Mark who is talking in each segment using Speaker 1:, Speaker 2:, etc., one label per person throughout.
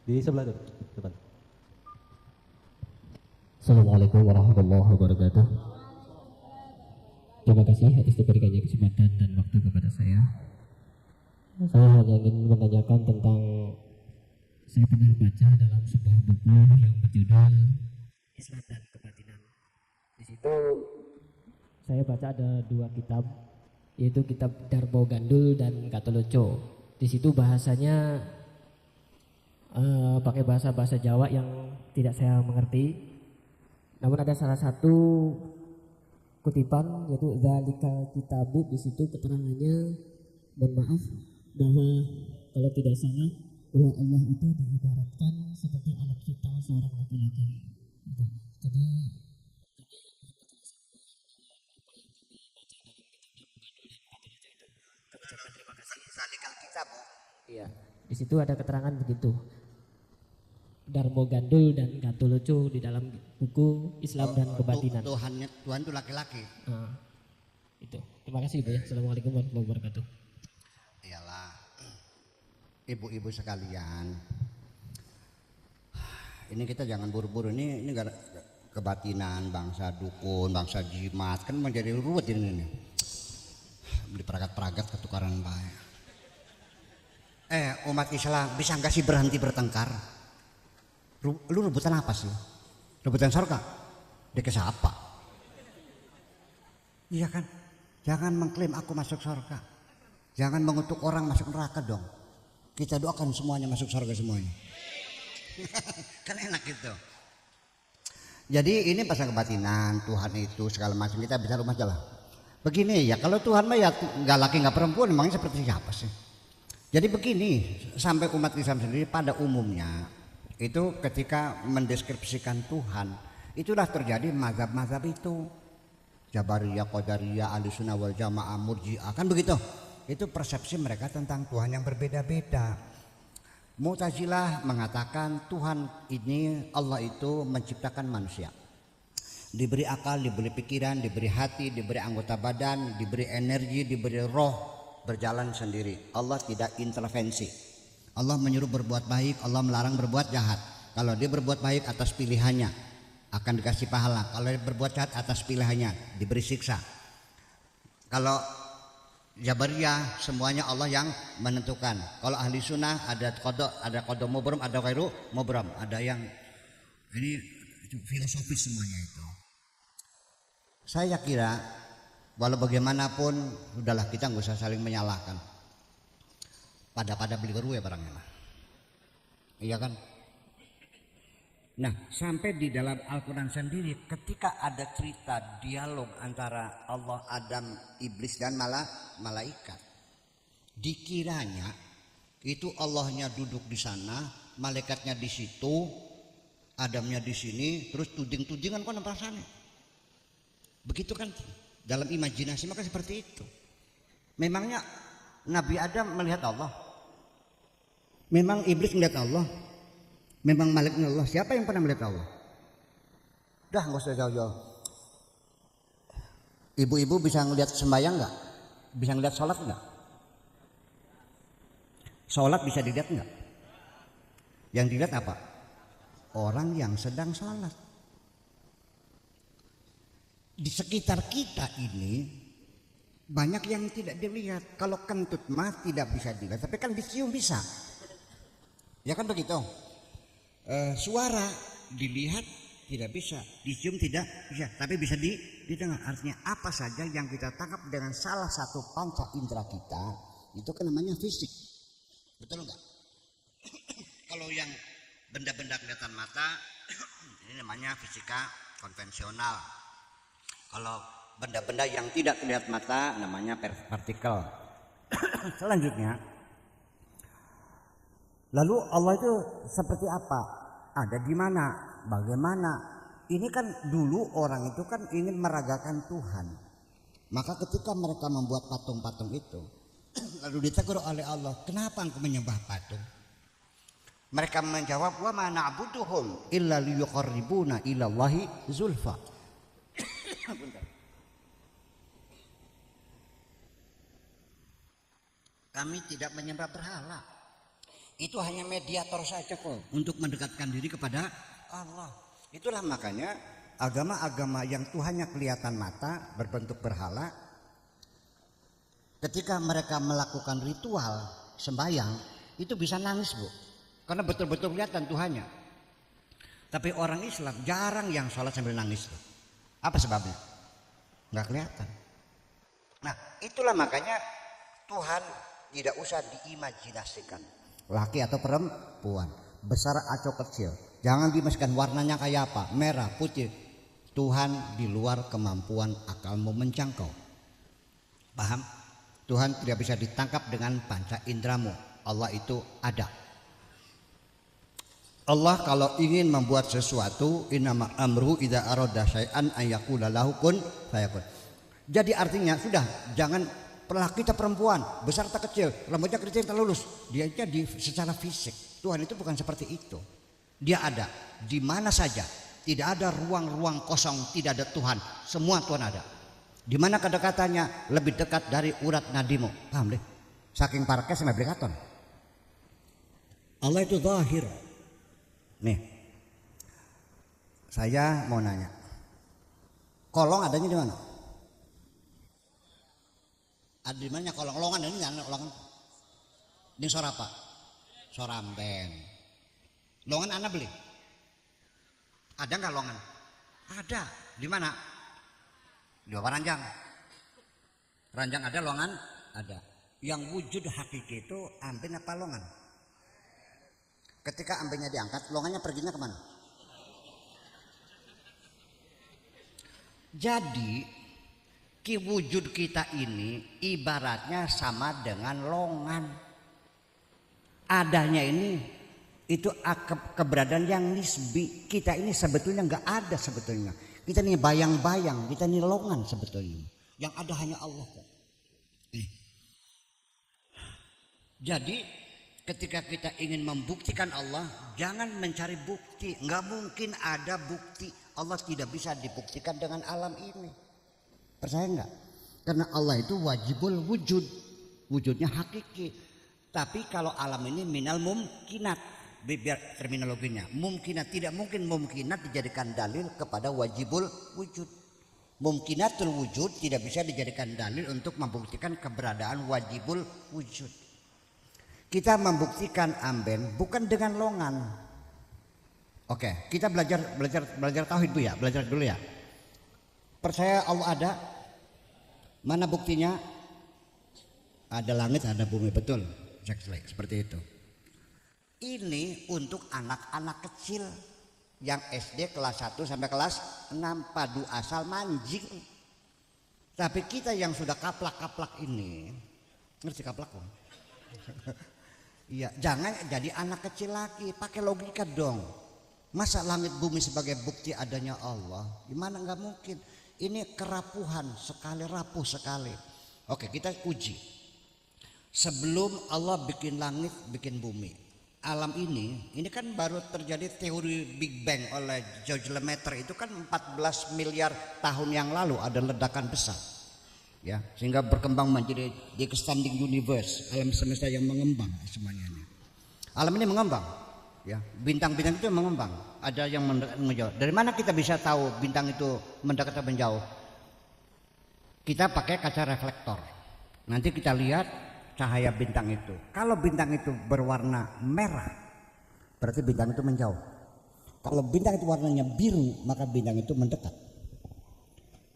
Speaker 1: Di sebelah depan.
Speaker 2: Assalamualaikum warahmatullahi wabarakatuh. Terima kasih atas diberikannya kesempatan dan waktu kepada saya. Saya hanya ingin menanyakan tentang, saya pernah baca dalam sebuah buku yang berjudul Islam dan Kebatinan. Di situ saya baca ada dua kitab, yaitu kitab Darmo Gandul dan Katoloco. Di situ bahasanya pakai bahasa Jawa yang tidak saya mengerti. Namun ada salah satu kutipan yaitu Zalikal Kitabu, di situ keterangannya, mohon maaf, bahwa kalau tidak salah bahwa Allah itu diibaratkan seperti anak vital seorang laki-laki. Jadi terima kasih.
Speaker 3: Zalikal Kitabu.
Speaker 2: Iya, di situ ada keterangan begitu. Darmo Gandul dan Katoloco di dalam buku Islam dan Kebatinan.
Speaker 3: Tuhan itu laki-laki.
Speaker 2: Nah, itu. Terima kasih Bu ya. Assalamualaikum warahmatullahi wabarakatuh.
Speaker 3: Iyalah, ibu-ibu sekalian, ini kita jangan buru-buru. Ini gak kebatinan, bangsa dukun, bangsa jimat, kan menjadi ruwet ini nih. Beli peragat-peragat ketukaran baik. Umat Islam bisa nggak sih berhenti bertengkar? Lu rebutan apa sih? Rebutan surga? Dia ke siapa? Iya kan? Jangan mengklaim aku masuk surga. Jangan mengutuk orang masuk neraka dong. Kita doakan semuanya masuk surga semuanya. Kan enak gitu. Jadi ini pasal kebatinan, Tuhan itu segala macam, kita bisa rumah aja lah. Begini ya, kalau Tuhan mah ya nggak laki nggak perempuan, emangnya seperti siapa sih? Jadi begini, sampai umat Islam sendiri pada umumnya itu ketika mendeskripsikan Tuhan, itulah terjadi mazhab-mazhab itu. Jabariyah, Qadariyah, Ahlussunnah wal Jamaah, Murji'ah, kan begitu. Itu persepsi mereka tentang Tuhan yang berbeda-beda. Mu'tazilah mengatakan Tuhan ini, Allah itu menciptakan manusia. Diberi akal, diberi pikiran, diberi hati, diberi anggota badan, diberi energi, diberi roh, berjalan sendiri. Allah tidak intervensi. Allah menyuruh berbuat baik, Allah melarang berbuat jahat. Kalau dia berbuat baik atas pilihannya akan dikasih pahala. Kalau dia berbuat jahat atas pilihannya diberi siksa. Kalau Jabariyah semuanya Allah yang menentukan. Kalau ahli sunnah ada qada mubram, ada ghairu mubram, ada yang ini itu filosofis semuanya itu. Saya kira walau bagaimanapun udahlah, kita nggak usah saling menyalahkan. Pada beli baru ya barangnya lah. Iya kan? Nah, sampai di dalam Al-Quran sendiri ketika ada cerita dialog antara Allah, Adam, Iblis dan malaikat, dikiranya itu Allahnya duduk di sana, malaikatnya di situ, Adamnya di sini, terus tuding-tudingan kan perasaannya. Begitu kan dalam imajinasi, maka seperti itu. Memangnya Nabi Adam melihat Allah? Memang Iblis melihat Allah? Memang malaikat melihat Allah? Siapa yang pernah melihat Allah? Dah nggak usah jauh-jauh. Ibu-ibu bisa ngelihat sembahyang nggak? Bisa ngelihat sholat nggak? Sholat bisa dilihat nggak? Yang dilihat apa? Orang yang sedang sholat. Di sekitar kita ini banyak yang tidak dilihat. Kalau kentut mah tidak bisa dilihat, tapi kan dicium bisa. Ya kan begitu. Suara dilihat tidak bisa, dicium tidak bisa, tapi bisa didengar. Artinya apa saja yang kita tangkap dengan salah satu panca indera kita itu kan namanya fisik. Betul enggak? Kalau yang benda-benda kelihatan mata ini namanya fisika konvensional. Kalau benda-benda yang tidak terlihat mata namanya partikel. Selanjutnya, lalu Allah itu seperti apa? Ada di mana? Bagaimana? Ini kan dulu orang itu kan ingin meragakan Tuhan. Maka ketika mereka membuat patung-patung itu, lalu ditegur oleh Allah, kenapa engkau menyembah patung? Mereka menjawab, wa ma na'buduhum illa liyuqarribuna ilallahi zulfa. Kami tidak menyembah berhala Itu hanya mediator saja kok untuk mendekatkan diri kepada Allah. Itulah makanya agama-agama yang Tuhannya kelihatan mata berbentuk berhala, ketika mereka melakukan ritual sembahyang itu bisa nangis, Bu, karena betul-betul kelihatan Tuhannya. Tapi orang Islam jarang yang sholat sambil nangis, Bu. Apa sebabnya? Nggak kelihatan. Nah, itulah makanya Tuhan tidak usah diimajinasikan, laki atau perempuan, besar atau kecil. Jangan dimasukkan warnanya kayak apa, merah, putih. Tuhan di luar kemampuan akalmu menjangkau. Paham? Tuhan tidak bisa ditangkap dengan panca indramu. Allah itu ada. Allah kalau ingin membuat sesuatu, innama amruhu idza arada syai'an ayyaqula lahu kun fayakun. Jadi artinya sudah, jangan laki atau perempuan, besar atau kecil, rambutnya keriting atau lurus. Dia jadi secara fisik. Tuhan itu bukan seperti itu. Dia ada di mana saja. Tidak ada ruang-ruang kosong, tidak ada Tuhan. Semua Tuhan ada. Di mana kedekatannya lebih dekat dari urat nadimu. Paham deh? Saking parknya sama beli katon. Allah itu zahir. Nih, saya mau nanya, kolong adanya di mana? Ada di mana kolong? Longan ini kan longan. Ini Sorapa, Soramben. Longan Anda beli? Ada nggak longan? Ada. Di mana? Di Ranjang. Ranjang ada, longan ada. Yang wujud hakiki itu amben apa longan? Ketika ambennya diangkat, longannya perginya kemana? Jadi wujud kita ini ibaratnya sama dengan longan. Adanya ini itu keberadaan yang nisbi. Kita ini sebetulnya nggak ada sebetulnya. Kita ini bayang-bayang, kita ini longan sebetulnya. Yang ada hanya Allah kok. Jadi ketika kita ingin membuktikan Allah, jangan mencari bukti. Nggak mungkin ada bukti. Allah tidak bisa dibuktikan dengan alam ini. Percaya nggak? Karena Allah itu wajibul wujud. Wujudnya hakiki. Tapi kalau alam ini minal mumkinat. Biar terminologinya. Mumkinat, tidak mungkin mumkinat dijadikan dalil kepada wajibul wujud. Mumkinatul wujud tidak bisa dijadikan dalil untuk membuktikan keberadaan wajibul wujud. Kita membuktikan amben bukan dengan longan. Oke, kita belajar tauhid Bu ya, belajar dulu ya. Percaya Allah ada? Mana buktinya? Ada langit, ada bumi, betul. Seperti itu. Ini untuk anak-anak kecil yang SD kelas 1 sampai kelas 6 padu asal manjing. Tapi kita yang sudah kaplak-kaplak ini, ngerti kaplak kok? Iya, jangan jadi anak kecil lagi, pakai logika dong. Masa langit bumi sebagai bukti adanya Allah? Gimana, nggak mungkin. Ini kerapuhan sekali, rapuh sekali. Oke, kita uji. Sebelum Allah bikin langit, bikin bumi, alam ini kan baru terjadi teori Big Bang oleh George Lemaitre. Itu kan 14 miliar tahun yang lalu ada ledakan besar. Ya, sehingga berkembang menjadi the expanding universe, alam semesta yang mengembang semuanya. Alam ini mengembang. Ya, bintang-bintang itu mengembang. Ada yang menjauh. Dari mana kita bisa tahu bintang itu mendekat atau menjauh? Kita pakai kaca reflektor. Nanti kita lihat cahaya bintang itu. Kalau bintang itu berwarna merah, berarti bintang itu menjauh. Kalau bintang itu warnanya biru, maka bintang itu mendekat.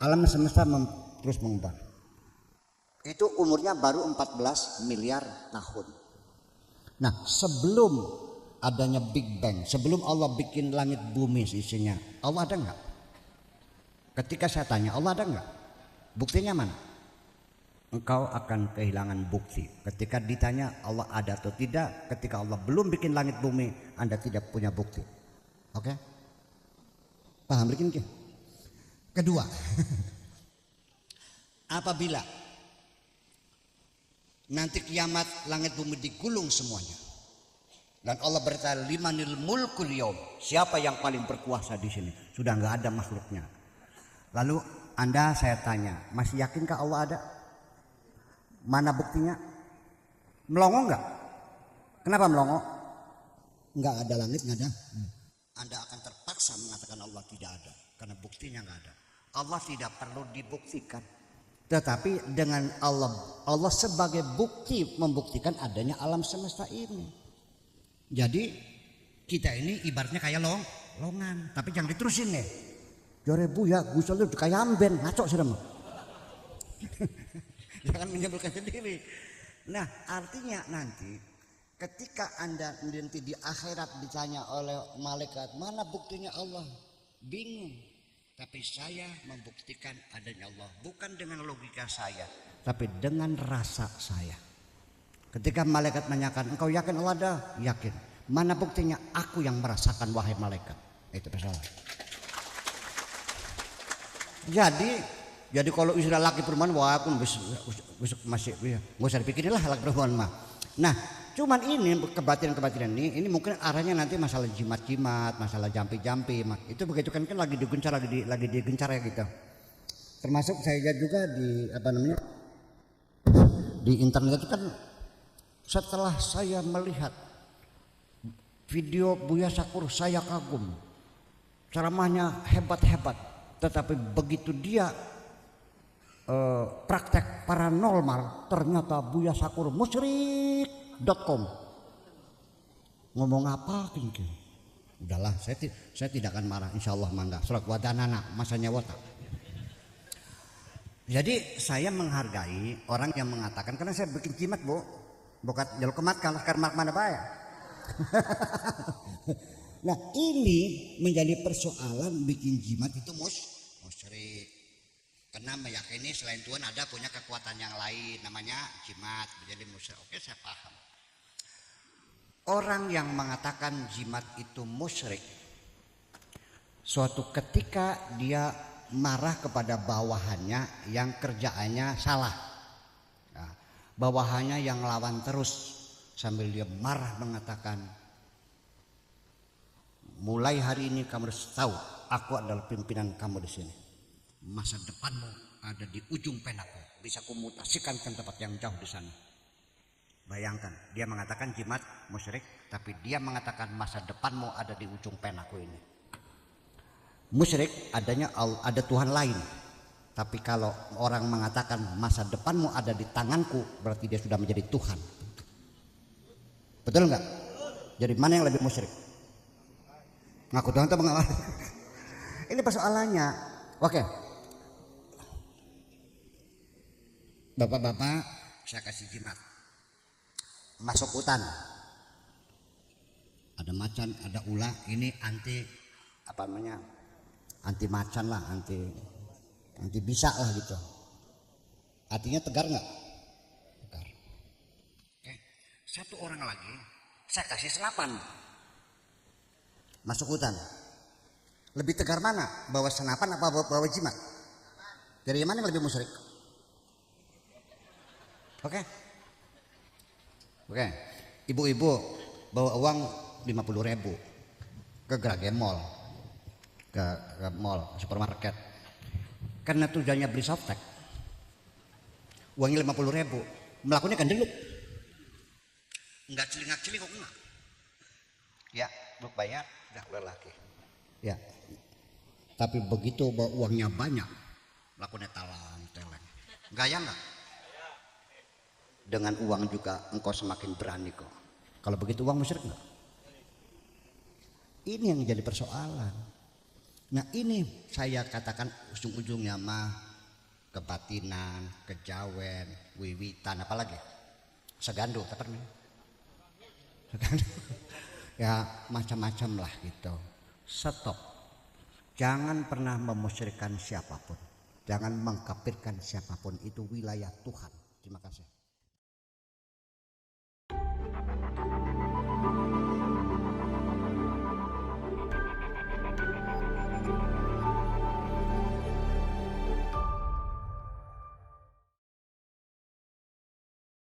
Speaker 3: Alam semesta terus mengembang. Itu umurnya baru 14 miliar tahun. Nah, sebelum adanya Big Bang, sebelum Allah bikin langit bumi isinya, Allah ada nggak? Ketika saya tanya Allah ada nggak? Buktinya mana? Engkau akan kehilangan bukti. Ketika ditanya Allah ada atau tidak, ketika Allah belum bikin langit bumi, Anda tidak punya bukti. Oke? Paham begini? Kedua, apabila nanti kiamat langit bumi digulung semuanya, dan Allah berkata limanil mulkul yaum, siapa yang paling berkuasa di sini? Sudah nggak ada makhluknya. Lalu Anda, saya tanya, masih yakinkah Allah ada? Mana buktinya? Melongo nggak? Kenapa melongo? nggak ada langit, nggak ada. Anda akan terpaksa mengatakan Allah tidak ada karena buktinya nggak ada. Allah tidak perlu dibuktikan. Tetapi dengan Allah sebagai bukti membuktikan adanya alam semesta ini. Jadi kita ini ibaratnya kayak longan, tapi jangan diterusin nih. Jore buya, Gusti Allah kayak amben, ngaco sih mah. Jangan menyebutkan sendiri. Nah, artinya nanti ketika Anda nanti di akhirat ditanya oleh malaikat, mana buktinya Allah? Bingung. Tapi saya membuktikan adanya Allah bukan dengan logika saya, tapi dengan rasa saya. Ketika malaikat menanyakan, engkau yakin Allah ada? Yakin. Mana buktinya? Aku yang merasakan wahai malaikat. Itu persoalan. Jadi kalau istilah laki perempuan, wah aku masih nggak usah dipikirin lah laki perempuan mah. Nah, cuman ini kebatinan ini mungkin arahnya nanti masalah jimat-jimat, masalah jampi-jampi. Itu begitu kan lagi digencar ya gitu. Termasuk saya lihat juga di internet itu kan, setelah saya melihat video Buya Sakur, saya kagum. Ceramahnya hebat-hebat, tetapi begitu dia praktek paranormal, ternyata Buya Sakur musyrik.com. Ngomong apa gitu. Udahlah, saya tidak akan marah, insyaallah mangga. Surat wadanana masanya wata. Jadi saya menghargai orang yang mengatakan, karena saya bikin jimat bu, bukan jalur kemat kalau karena mana pak ya. Nah ini menjadi persoalan bikin jimat itu musyrik. Karena meyakini selain Tuhan ada punya kekuatan yang lain, namanya jimat, menjadi musyrik. Oke, saya paham. Orang yang mengatakan jimat itu musyrik, suatu ketika dia marah kepada bawahannya yang kerjaannya salah, nah, bawahannya yang lawan terus, sambil dia marah mengatakan, mulai hari ini kamu harus tahu, aku adalah pimpinan kamu di sini. Masa depanmu ada di ujung penaku, bisa kumutasikan ke tempat yang jauh di sana. Bayangkan, dia mengatakan jimat musyrik, tapi dia mengatakan masa depanmu ada di ujung penaku ini. Musyrik ada Tuhan lain, tapi kalau orang mengatakan masa depanmu ada di tanganku, berarti dia sudah menjadi Tuhan. Betul nggak? Jadi mana yang lebih musyrik? Ngaku Tuhan atau mengalah? Ini persoalannya. Oke. Bapak-bapak, saya kasih jimat. Masuk hutan. Ada macan, ada ular. Ini anti macan lah, anti bisa lah gitu. Artinya tegar nggak? Tegar. Oke. Satu orang lagi, saya kasih senapan. Masuk hutan. Lebih tegar mana? Bawa senapan apa bawa jimat? Dari mana yang lebih musyrik? Oke. Ibu-ibu bawa uang 50.000 ke Grage Mall, ke mall, supermarket. Karena tujuannya beli softtek. Uangnya 50.000, melakukannya kan dulu. Enggak celingak-celinguk enggak. Ya, belum bayar, udah laki. Ya. Tapi begitu bawa uangnya banyak, melakukannya talang-teleng. Gaya enggak? Dengan uang juga engkau semakin berani kok. Kalau begitu uang musyrik enggak? Ini yang jadi persoalan. Nah ini saya katakan ujung-ujungnya mah kebatinan, kejawen, wiwitan, apalagi segando, apa namanya? Segando. Ya macam-macam lah gitu. Stop. Jangan pernah memusyrikkan siapapun. Jangan mengkafirkan siapapun. Itu wilayah Tuhan. Terima kasih.